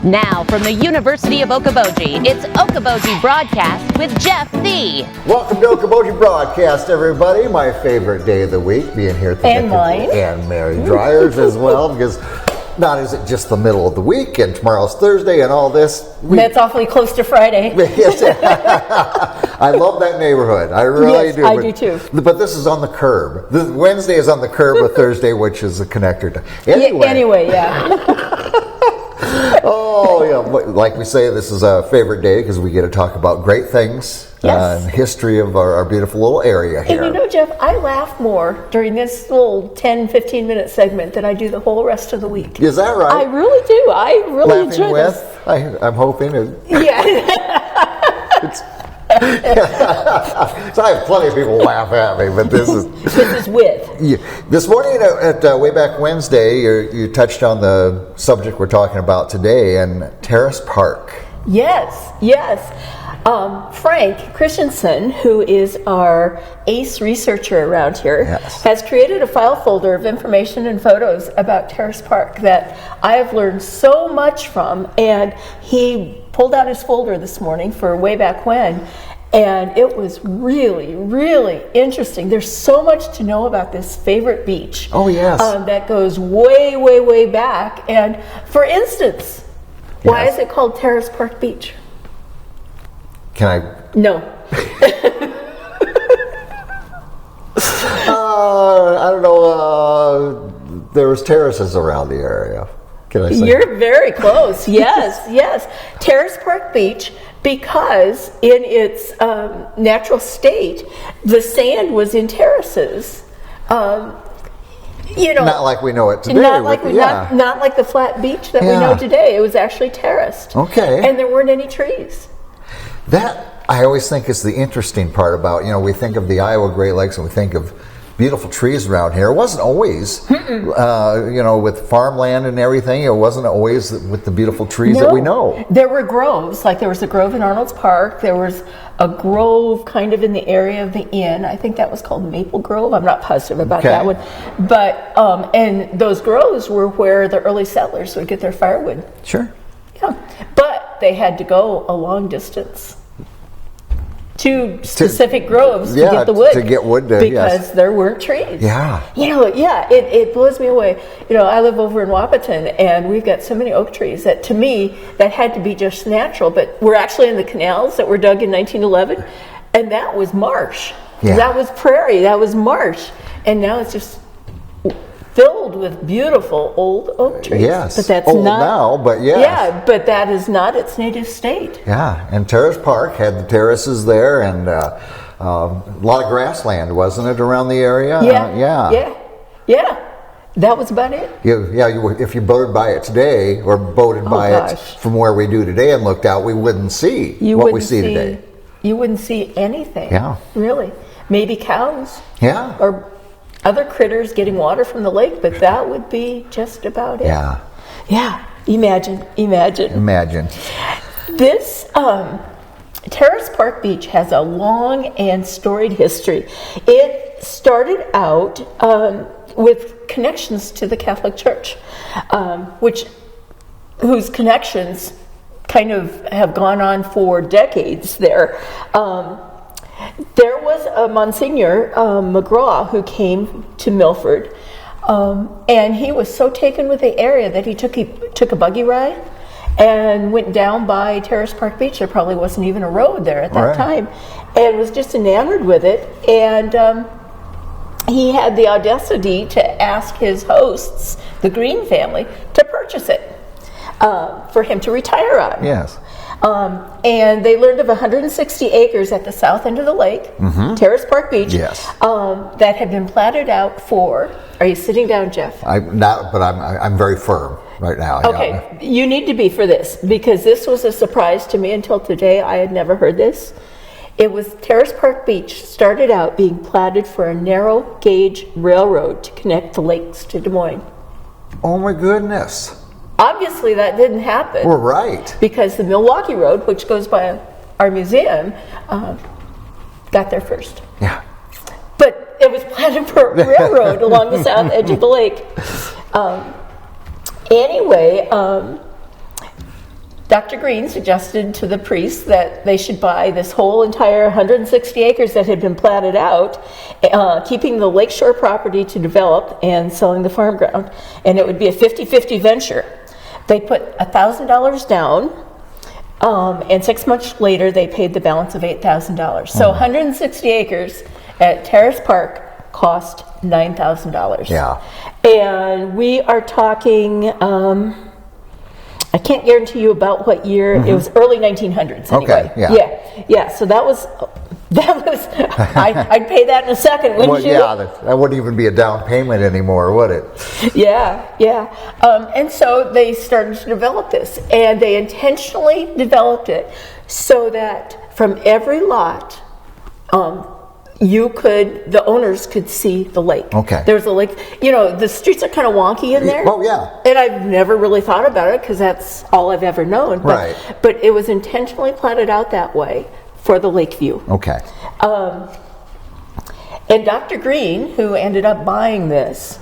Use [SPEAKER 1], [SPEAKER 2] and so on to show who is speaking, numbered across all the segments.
[SPEAKER 1] Now, from the University of Okoboji, it's Okoboji Broadcast with Jeff Thee.
[SPEAKER 2] Welcome to Okoboji Broadcast, everybody. My favorite day of the week, being here at the
[SPEAKER 3] And mine.
[SPEAKER 2] And Mary Dreier's as well, because not is it just the middle of the week, and tomorrow's Thursday, and all this.
[SPEAKER 3] That's awfully close to Friday.
[SPEAKER 2] Yes. I love that neighborhood. I really
[SPEAKER 3] Yes,
[SPEAKER 2] do.
[SPEAKER 3] I do too.
[SPEAKER 2] But this is on the curb. Wednesday is on the curb of Thursday, which is a connector to.
[SPEAKER 3] Anyway, yeah.
[SPEAKER 2] Oh, yeah. Like we say, this is a favorite day because we get to talk about great things
[SPEAKER 3] Yes.
[SPEAKER 2] and history of our beautiful little area here.
[SPEAKER 3] And you know, Jeff, I laugh more during this little 10, 15-minute segment than I do the whole rest of the week.
[SPEAKER 2] Is that right?
[SPEAKER 3] I really do. I really
[SPEAKER 2] Laughing
[SPEAKER 3] enjoy
[SPEAKER 2] with?
[SPEAKER 3] this.
[SPEAKER 2] I'm hoping.
[SPEAKER 3] Yeah.
[SPEAKER 2] So I have plenty of people laugh at me, but this is...
[SPEAKER 3] This is with.
[SPEAKER 2] Yeah. This morning at Way Back Wednesday, you touched on the subject we're talking about today, and Terrace Park.
[SPEAKER 3] Yes, yes. Frank Christensen, who is our ace researcher around here,
[SPEAKER 2] Yes.
[SPEAKER 3] has created a file folder of information and photos about Terrace Park that I have learned so much from, and he pulled out his folder this morning for Way Back When, and it was really, really interesting. There's so much to know about this favorite beach.
[SPEAKER 2] Oh, yes.
[SPEAKER 3] That goes way, way, way back. And for instance, why
[SPEAKER 2] Yes.
[SPEAKER 3] is it called Terrace Park Beach?
[SPEAKER 2] Can I...
[SPEAKER 3] No.
[SPEAKER 2] I don't know. There was terraces around the area. Can I say?
[SPEAKER 3] You're very close. Yes, yes. Terrace Park Beach, because in its natural state, the sand was in terraces. You know,
[SPEAKER 2] Not like we know it today.
[SPEAKER 3] not like
[SPEAKER 2] yeah.
[SPEAKER 3] not like the flat beach that we
[SPEAKER 2] Yeah.
[SPEAKER 3] know today. It was actually terraced.
[SPEAKER 2] Okay.
[SPEAKER 3] And there weren't any trees.
[SPEAKER 2] That, I always think, is the interesting part about, we think of the Iowa Great Lakes and we think of beautiful trees around here. It wasn't always, with farmland and everything, it wasn't always with the beautiful trees that we know.
[SPEAKER 3] There were groves, like there was a grove in Arnold's Park. There was a grove kind of in the area of the inn. I think that was called Maple Grove. I'm not positive about that one. But, and those groves were where the early settlers would get their firewood.
[SPEAKER 2] Sure.
[SPEAKER 3] Yeah. But they had to go a long distance to specific groves to get the wood.
[SPEAKER 2] To get wood
[SPEAKER 3] because there weren't trees.
[SPEAKER 2] Yeah.
[SPEAKER 3] It blows me away. I live over in Wapaton, and we've got so many oak trees that, to me, that had to be just natural. But we're actually in the canals that were dug in 1911, and that was marsh.
[SPEAKER 2] Yeah.
[SPEAKER 3] That was prairie. That was marsh. And now it's just filled with beautiful old oak trees.
[SPEAKER 2] Yes.
[SPEAKER 3] But that's
[SPEAKER 2] old
[SPEAKER 3] not
[SPEAKER 2] now, but yes.
[SPEAKER 3] Yeah, but that is not its native state.
[SPEAKER 2] Yeah, and Terrace Park had the terraces there, and a lot of grassland, wasn't it, around the area?
[SPEAKER 3] Yeah. That was about it.
[SPEAKER 2] If you boated by it today, or boated by it from where we do today and looked out, we wouldn't see what we see today.
[SPEAKER 3] You wouldn't see anything.
[SPEAKER 2] Yeah.
[SPEAKER 3] Really. Maybe cows.
[SPEAKER 2] Yeah.
[SPEAKER 3] Or other critters getting water from the lake, but that would be just about it.
[SPEAKER 2] Yeah.
[SPEAKER 3] Yeah. Imagine. This Terrace Park Beach has a long and storied history. It started out with connections to the Catholic Church, whose connections kind of have gone on for decades there. There was a Monsignor McGraw who came to Milford, and he was so taken with the area that he took a buggy ride and went down by Terrace Park Beach. There probably wasn't even a road there at that time, and was just enamored with it. And he had the audacity to ask his hosts, the Green family, to purchase it for him to retire on.
[SPEAKER 2] Yes.
[SPEAKER 3] And they learned of 160 acres at the south end of the lake, Terrace Park Beach, that had been platted out for. Are you sitting down, Jeff?
[SPEAKER 2] I'm not, but I'm very firm right now.
[SPEAKER 3] Okay, you need to be for this, because this was a surprise to me until today. I had never heard this. It was Terrace Park Beach started out being platted for a narrow gauge railroad to connect the lakes to Des Moines.
[SPEAKER 2] Oh my goodness.
[SPEAKER 3] Obviously, that didn't happen.
[SPEAKER 2] We're right.
[SPEAKER 3] Because the Milwaukee Road, which goes by our museum, got there first.
[SPEAKER 2] Yeah.
[SPEAKER 3] But it was platted for a railroad along the south edge of the lake. Anyway, Dr. Green suggested to the priests that they should buy this whole entire 160 acres that had been platted out, keeping the lakeshore property to develop and selling the farm ground. And it would be a 50-50 venture. They put $1,000 down, and 6 months later they paid the balance of $8,000. So 160 acres at Terrace Park cost $9,000.
[SPEAKER 2] Yeah.
[SPEAKER 3] And we are talking, I can't guarantee you about what year. It was early 1900s anyway.
[SPEAKER 2] Okay,
[SPEAKER 3] Yeah. So that was I'd pay that in a second, wouldn't you?
[SPEAKER 2] Yeah, that wouldn't even be a down payment anymore, would it?
[SPEAKER 3] Yeah. And so they started to develop this, and they intentionally developed it so that from every lot, the owners could see the lake.
[SPEAKER 2] Okay.
[SPEAKER 3] There's a lake. The streets are kind of wonky in there.
[SPEAKER 2] Oh, yeah.
[SPEAKER 3] And I've never really thought about it because that's all I've ever known.
[SPEAKER 2] Right.
[SPEAKER 3] But it was intentionally platted out that way for the lake view.
[SPEAKER 2] Okay.
[SPEAKER 3] And Dr. Green, who ended up buying this,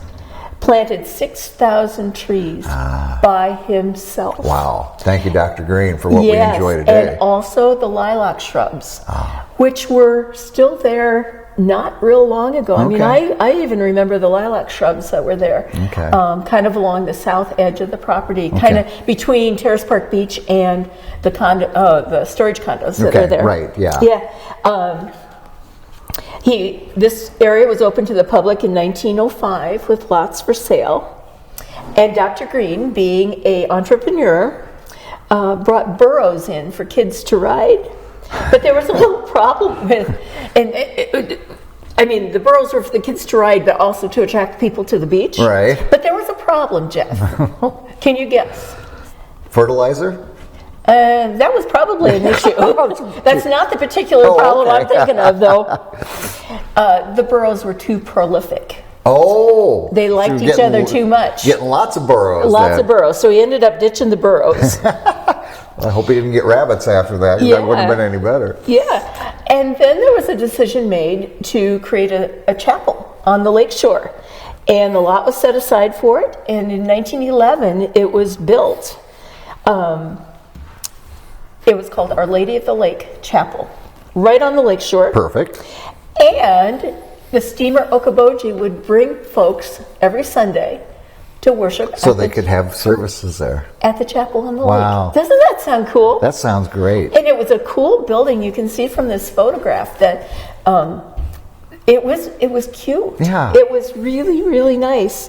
[SPEAKER 3] planted 6,000 trees by himself.
[SPEAKER 2] Wow. Thank you, Dr. Green, for what we enjoy
[SPEAKER 3] Yes,
[SPEAKER 2] today.
[SPEAKER 3] and also the lilac shrubs, which were still there not real long ago. I mean, I even remember the lilac shrubs that were there, kind of along the south edge of the property, kind of between Terrace Park Beach and the storage condos that are there.
[SPEAKER 2] Right, yeah.
[SPEAKER 3] Yeah. This area was open to the public in 1905 with lots for sale. And Dr. Green, being an entrepreneur, brought burros in for kids to ride. But there was a little problem with, the burros were for the kids to ride, but also to attract people to the beach.
[SPEAKER 2] Right.
[SPEAKER 3] But there was a problem, Jeff. Can you guess?
[SPEAKER 2] Fertilizer?
[SPEAKER 3] That was probably an issue. That's not the particular problem I'm thinking of, though. The burros were too prolific.
[SPEAKER 2] Oh.
[SPEAKER 3] They liked each other too much.
[SPEAKER 2] Getting lots of burros.
[SPEAKER 3] Lots of burros. So he ended up ditching the burros.
[SPEAKER 2] I hope he didn't get rabbits after that, because that wouldn't have been any better.
[SPEAKER 3] Yeah. And then there was a decision made to create a chapel on the lake shore. And the lot was set aside for it. And in 1911, it was built. It was called Our Lady of the Lake Chapel, right on the lake shore.
[SPEAKER 2] Perfect.
[SPEAKER 3] And the steamer Okoboji would bring folks every Sunday to worship.
[SPEAKER 2] So they could have services there.
[SPEAKER 3] At the chapel on the
[SPEAKER 2] Wow.
[SPEAKER 3] lake. Doesn't that sound cool?
[SPEAKER 2] That sounds great.
[SPEAKER 3] And it was a cool building. You can see from this photograph that it was cute.
[SPEAKER 2] Yeah.
[SPEAKER 3] It was really, really nice.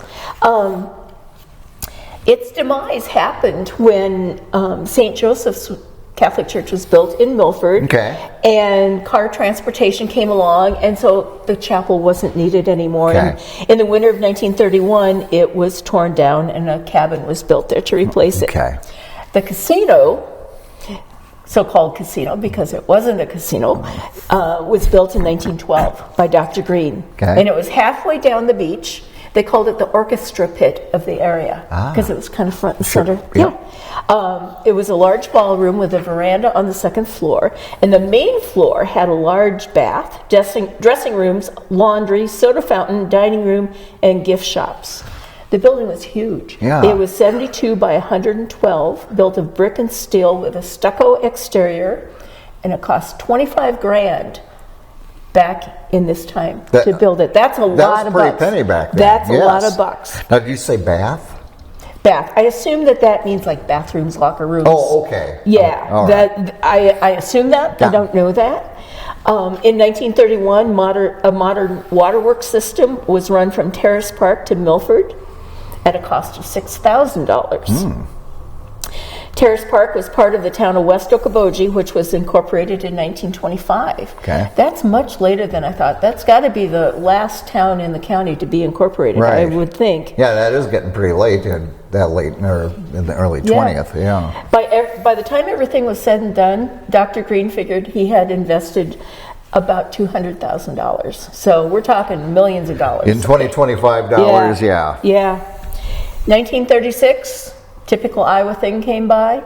[SPEAKER 3] Its demise happened when St. Joseph's Catholic Church was built in Milford.
[SPEAKER 2] Okay.
[SPEAKER 3] And car transportation came along, and so the chapel wasn't needed anymore.
[SPEAKER 2] Okay.
[SPEAKER 3] And in the winter of 1931, it was torn down and a cabin was built there to replace it.
[SPEAKER 2] Okay.
[SPEAKER 3] The casino, so-called casino because it wasn't a casino, was built in 1912 by Dr. Green.
[SPEAKER 2] Okay.
[SPEAKER 3] And it was halfway down the beach. They called it the orchestra pit of the area because it was kind of front and center.
[SPEAKER 2] Yeah.
[SPEAKER 3] It was a large ballroom with a veranda on the second floor, and the main floor had a large bath, dressing rooms, laundry, soda fountain, dining room, and gift shops. The building was huge.
[SPEAKER 2] Yeah.
[SPEAKER 3] It was 72 by 112, built of brick and steel with a stucco exterior, and it cost $25,000 back in this time to build it. That's a lot of bucks.
[SPEAKER 2] That was pretty penny back then.
[SPEAKER 3] That's a lot of bucks.
[SPEAKER 2] Now, did you say bath?
[SPEAKER 3] Bath. I assume that means like bathrooms, locker rooms.
[SPEAKER 2] Oh, okay.
[SPEAKER 3] Yeah.
[SPEAKER 2] All right.
[SPEAKER 3] I assume that.
[SPEAKER 2] Yeah.
[SPEAKER 3] I don't know that. In 1931, a modern waterworks system was run from Terrace Park to Milford at a cost of $6,000. Terrace Park was part of the town of West Okoboji, which was incorporated in 1925.
[SPEAKER 2] Okay.
[SPEAKER 3] That's much later than I thought. That's got to be the last town in the county to be incorporated,
[SPEAKER 2] Right.
[SPEAKER 3] I would think.
[SPEAKER 2] Yeah, that is getting pretty late, that late or in the early 20th, yeah.
[SPEAKER 3] By the time everything was said and done, Dr. Green figured he had invested about $200,000. So we're talking millions of dollars.
[SPEAKER 2] In $25, yeah.
[SPEAKER 3] Yeah. 1936, typical Iowa thing came by.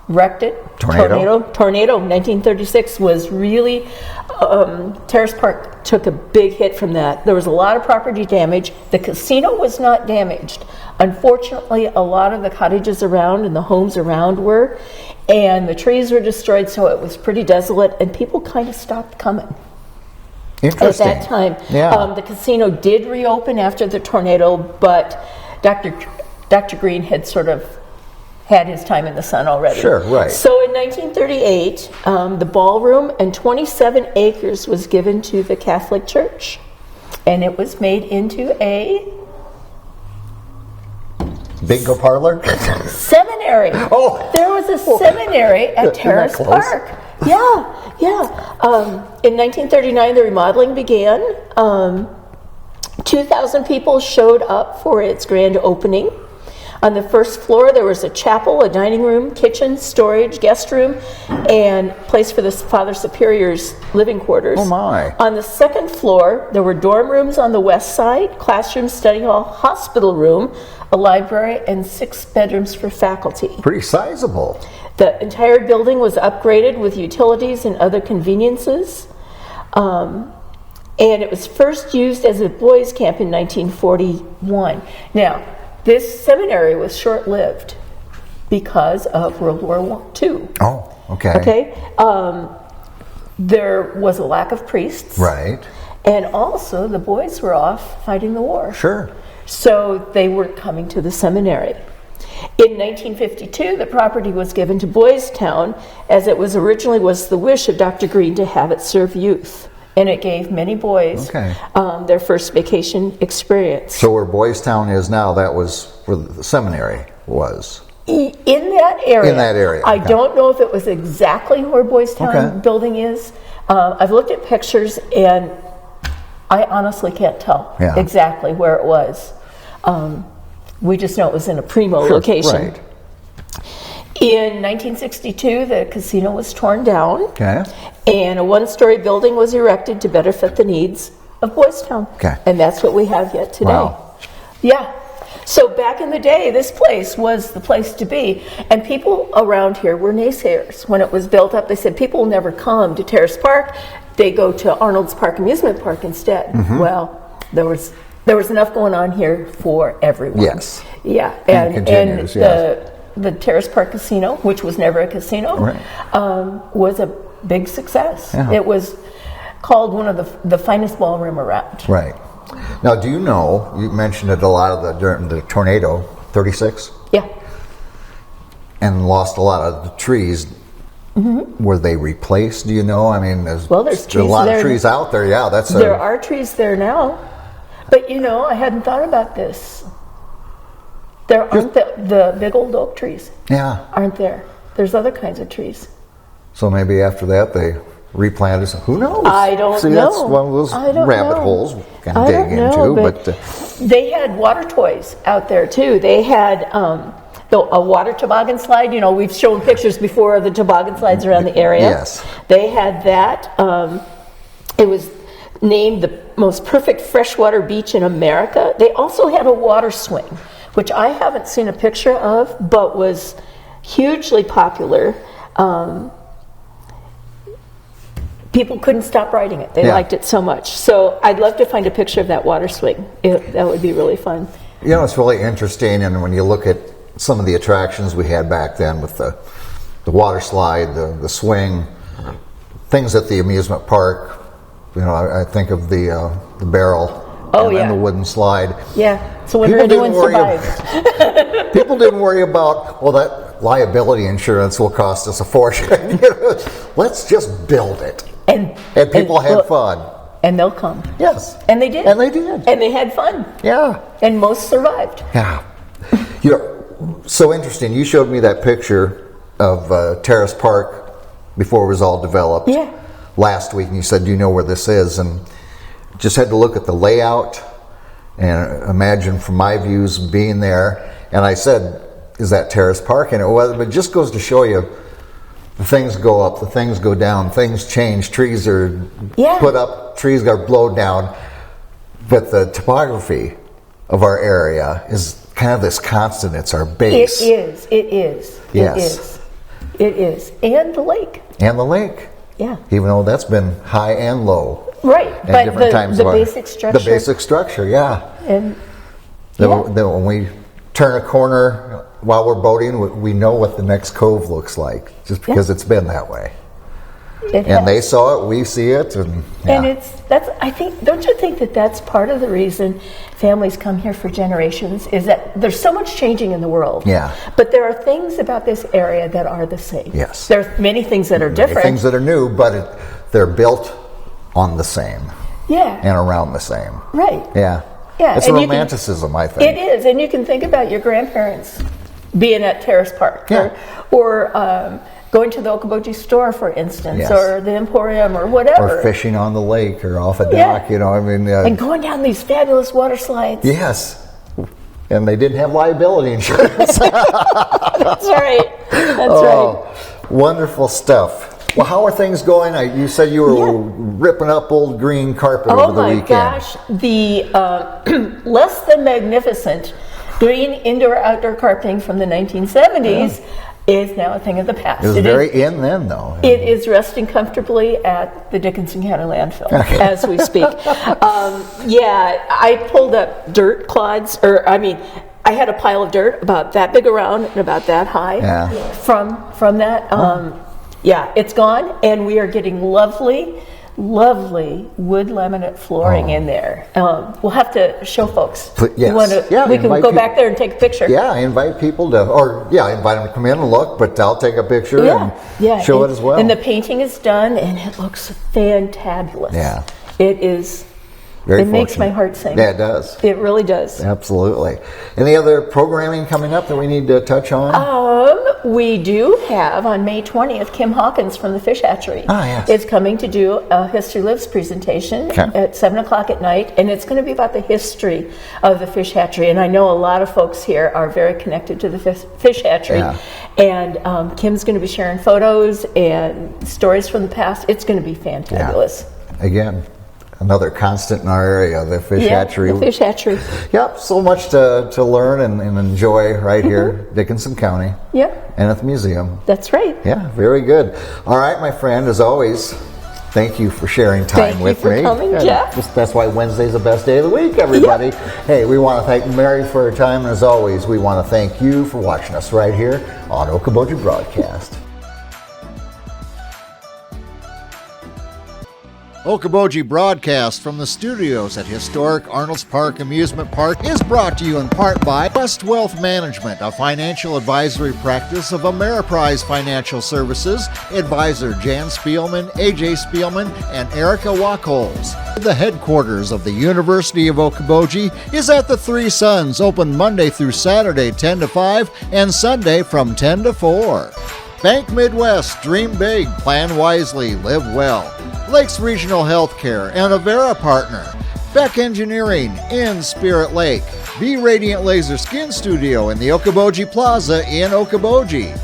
[SPEAKER 3] wrecked it.
[SPEAKER 2] Tornado,
[SPEAKER 3] 1936 was really, Terrace Park took a big hit from that. There was a lot of property damage. The casino was not damaged. Unfortunately, a lot of the cottages around and the homes around were, and the trees were destroyed, so it was pretty desolate, and people kind of stopped coming.
[SPEAKER 2] Interesting.
[SPEAKER 3] At that time.
[SPEAKER 2] Yeah.
[SPEAKER 3] The casino did reopen after the tornado, but Dr. Green had sort of had his time in the sun already.
[SPEAKER 2] Sure, right.
[SPEAKER 3] So in 1938, the ballroom and 27 acres was given to the Catholic Church, and it was made into a
[SPEAKER 2] bingo parlor?
[SPEAKER 3] seminary.
[SPEAKER 2] Oh.
[SPEAKER 3] There was a seminary at
[SPEAKER 2] Isn't that
[SPEAKER 3] Terrace
[SPEAKER 2] close?
[SPEAKER 3] Park. Yeah. In 1939, the remodeling began. 2,000 people showed up for its grand opening. On the first floor, there was a chapel, a dining room, kitchen, storage, guest room, and place for the Father Superior's living quarters.
[SPEAKER 2] Oh my.
[SPEAKER 3] On the second floor, there were dorm rooms on the west side, classroom, study hall, hospital room, a library, and 6 bedrooms for faculty.
[SPEAKER 2] Pretty sizable.
[SPEAKER 3] The entire building was upgraded with utilities and other conveniences. And it was first used as a boys' camp in 1941. Now, this seminary was short-lived because of World War II.
[SPEAKER 2] Oh, okay.
[SPEAKER 3] Okay? There was a lack of priests.
[SPEAKER 2] Right.
[SPEAKER 3] And also, the boys were off fighting the war.
[SPEAKER 2] Sure.
[SPEAKER 3] So they weren't coming to the seminary. In 1952, the property was given to Boys Town, as it was originally the wish of Dr. Green to have it serve youth. And it gave many boys their first vacation experience.
[SPEAKER 2] So where Boys Town is now, that was where the seminary was?
[SPEAKER 3] In that area.
[SPEAKER 2] In that area.
[SPEAKER 3] I don't know if it was exactly where Boys Town building is. I've looked at pictures, and I honestly can't tell exactly where it was. We just know it was in a primo location.
[SPEAKER 2] Right.
[SPEAKER 3] In 1962, the casino was torn down,
[SPEAKER 2] Okay.
[SPEAKER 3] and a one-story building was erected to better fit the needs of Boys Town.
[SPEAKER 2] Okay.
[SPEAKER 3] And that's what we have yet today.
[SPEAKER 2] Wow.
[SPEAKER 3] Yeah. So back in the day, this place was the place to be. And people around here were naysayers. When it was built up, they said people will never come to Terrace Park. They go to Arnold's Park Amusement Park instead.
[SPEAKER 2] Mm-hmm.
[SPEAKER 3] Well, there was enough going on here for everyone.
[SPEAKER 2] Yes.
[SPEAKER 3] Yeah.
[SPEAKER 2] And continues,
[SPEAKER 3] the Terrace Park Casino, which was never a casino, was a big success.
[SPEAKER 2] Yeah.
[SPEAKER 3] It was called one of the finest ballroom around.
[SPEAKER 2] Right. Now, do you know, you mentioned it a lot during the tornado, 36?
[SPEAKER 3] Yeah.
[SPEAKER 2] And lost a lot of the trees. Mm-hmm. Were they replaced, do you know? I mean, there's
[SPEAKER 3] trees
[SPEAKER 2] a lot
[SPEAKER 3] there.
[SPEAKER 2] of trees out there. Yeah,
[SPEAKER 3] There are trees there now. But, I hadn't thought about this. There aren't the big old oak trees.
[SPEAKER 2] Yeah.
[SPEAKER 3] Aren't there? There's other kinds of trees.
[SPEAKER 2] So maybe after that they replanted some. Who knows?
[SPEAKER 3] I don't
[SPEAKER 2] See,
[SPEAKER 3] know.
[SPEAKER 2] that's one of those rabbit holes we can
[SPEAKER 3] I
[SPEAKER 2] dig
[SPEAKER 3] don't know,
[SPEAKER 2] into. But
[SPEAKER 3] they had water toys out there too. They had a water toboggan slide. We've shown pictures before of the toboggan slides around the area.
[SPEAKER 2] Yes.
[SPEAKER 3] They had that. It was named the most perfect freshwater beach in America. They also had a water swing, which I haven't seen a picture of, but was hugely popular. People couldn't stop riding it. They liked it so much. So I'd love to find a picture of that water swing. That would be really fun.
[SPEAKER 2] it's really interesting, and when you look at some of the attractions we had back then with the water slide, the swing, things at the amusement park, I think of the barrel. And the wooden slide.
[SPEAKER 3] Yeah, so when anyone survived.
[SPEAKER 2] People didn't worry about, that liability insurance will cost us a fortune. Let's just build it. And people had fun.
[SPEAKER 3] And they'll come.
[SPEAKER 2] Yes.
[SPEAKER 3] And they did.
[SPEAKER 2] And they did.
[SPEAKER 3] And they had fun.
[SPEAKER 2] Yeah.
[SPEAKER 3] And most survived.
[SPEAKER 2] Yeah. So interesting. You showed me that picture of Terrace Park before it was all developed.
[SPEAKER 3] Yeah.
[SPEAKER 2] Last week, and you said, do you know where this is? And just had to look at the layout and imagine from my views being there. And I said, is that Terrace Park? And but it just goes to show you, the things go up, the things go down, things change, trees are put up, trees are blown down. But the topography of our area is kind of this constant. It's our base.
[SPEAKER 3] It is.
[SPEAKER 2] Yes.
[SPEAKER 3] It is. It is. And the lake.
[SPEAKER 2] And the lake.
[SPEAKER 3] Yeah.
[SPEAKER 2] Even though that's been high and low.
[SPEAKER 3] Right.
[SPEAKER 2] At
[SPEAKER 3] But
[SPEAKER 2] different times
[SPEAKER 3] the
[SPEAKER 2] of our-
[SPEAKER 3] basic structure.
[SPEAKER 2] The basic structure, yeah.
[SPEAKER 3] And
[SPEAKER 2] That
[SPEAKER 3] yeah.
[SPEAKER 2] when we turn a corner while we're boating, we know what the next cove looks like, just because it's been that way.
[SPEAKER 3] It
[SPEAKER 2] And they
[SPEAKER 3] has.
[SPEAKER 2] saw it, we see it, and
[SPEAKER 3] And I think, don't you think that that's part of the reason families come here for generations, is that there's so much changing in the world.
[SPEAKER 2] Yeah.
[SPEAKER 3] But there are things about this area that are the same.
[SPEAKER 2] Yes.
[SPEAKER 3] There are many things that are different.
[SPEAKER 2] things that are new, but they're built on the same
[SPEAKER 3] Yeah.
[SPEAKER 2] and around the same.
[SPEAKER 3] Right.
[SPEAKER 2] Yeah.
[SPEAKER 3] Yeah,
[SPEAKER 2] It's a
[SPEAKER 3] and you can-
[SPEAKER 2] romanticism, I think.
[SPEAKER 3] It is, and you can think about your grandparents being at Terrace Park,
[SPEAKER 2] Yeah.
[SPEAKER 3] or going to the Okoboji store, for instance,
[SPEAKER 2] Yes.
[SPEAKER 3] or the Emporium, or whatever,
[SPEAKER 2] Or fishing on the lake or off a
[SPEAKER 3] Yeah.
[SPEAKER 2] dock, I mean.
[SPEAKER 3] and going down these fabulous water slides.
[SPEAKER 2] Yes. And they didn't have liability insurance.
[SPEAKER 3] That's right. That's right.
[SPEAKER 2] Oh, wonderful stuff. Well, how are things going? You said you were ripping up old green carpet
[SPEAKER 3] Oh
[SPEAKER 2] over the
[SPEAKER 3] my
[SPEAKER 2] weekend.
[SPEAKER 3] gosh, the less than magnificent green indoor-outdoor carpeting from the 1970s is now a thing of the past.
[SPEAKER 2] It was very in then, though.
[SPEAKER 3] It is resting comfortably at the Dickinson County landfill as we speak. I pulled up dirt clods, I had a pile of dirt about that big around and about that high from that. It's gone, and we are getting lovely wood laminate flooring in there. We'll have to show folks.
[SPEAKER 2] Yes.
[SPEAKER 3] We can go back there and take a picture.
[SPEAKER 2] Yeah, I invite people to, invite them to come in and look, but I'll take a picture and show it as well.
[SPEAKER 3] And the painting is done, and it looks fantabulous.
[SPEAKER 2] Yeah.
[SPEAKER 3] It is.
[SPEAKER 2] Very
[SPEAKER 3] it makes my
[SPEAKER 2] fortunate.
[SPEAKER 3] heart sing.
[SPEAKER 2] Yeah, it does.
[SPEAKER 3] It really does.
[SPEAKER 2] Absolutely. Any other programming coming up that we need to touch on?
[SPEAKER 3] We do have on May 20th, Kim Hawkins from the Fish Hatchery
[SPEAKER 2] yes.
[SPEAKER 3] is coming to do a History Lives presentation at 7 o'clock at night, and it's going to be about the history of the fish hatchery. And I know a lot of folks here are very connected to the fish hatchery.
[SPEAKER 2] Yeah.
[SPEAKER 3] And Kim's going to be sharing photos and stories from the past. It's going to be fantabulous.
[SPEAKER 2] Again, another constant in our area, the fish hatchery.
[SPEAKER 3] The fish hatchery.
[SPEAKER 2] Yep, so much to learn and enjoy right here, Dickinson County.
[SPEAKER 3] Yep.
[SPEAKER 2] And at the museum.
[SPEAKER 3] That's right.
[SPEAKER 2] Yeah, very good. All right, my friend, as always, thank you for sharing time with me.
[SPEAKER 3] Thank you for coming, Jeff.
[SPEAKER 2] That's why Wednesday's the best day of the week, everybody. Hey, we want to thank Mary for her time, and as always, we want to thank you for watching us right here on Okoboji Broadcast. Okoboji Broadcast from the studios at historic Arnold's Park Amusement Park is brought to you in part by West Wealth Management, a financial advisory practice of Ameriprise Financial Services, advisor Jan Spielman, AJ Spielman, and Erica Wachholz. The headquarters of the University of Okoboji is at the Three Sons, open Monday through Saturday 10 to 5 and Sunday from 10 to 4. Bank Midwest, dream big, plan wisely, live well. Lakes Regional Healthcare and Avera Partner. Beck Engineering in Spirit Lake. Be Radiant Laser Skin Studio in the Okoboji Plaza in Okoboji.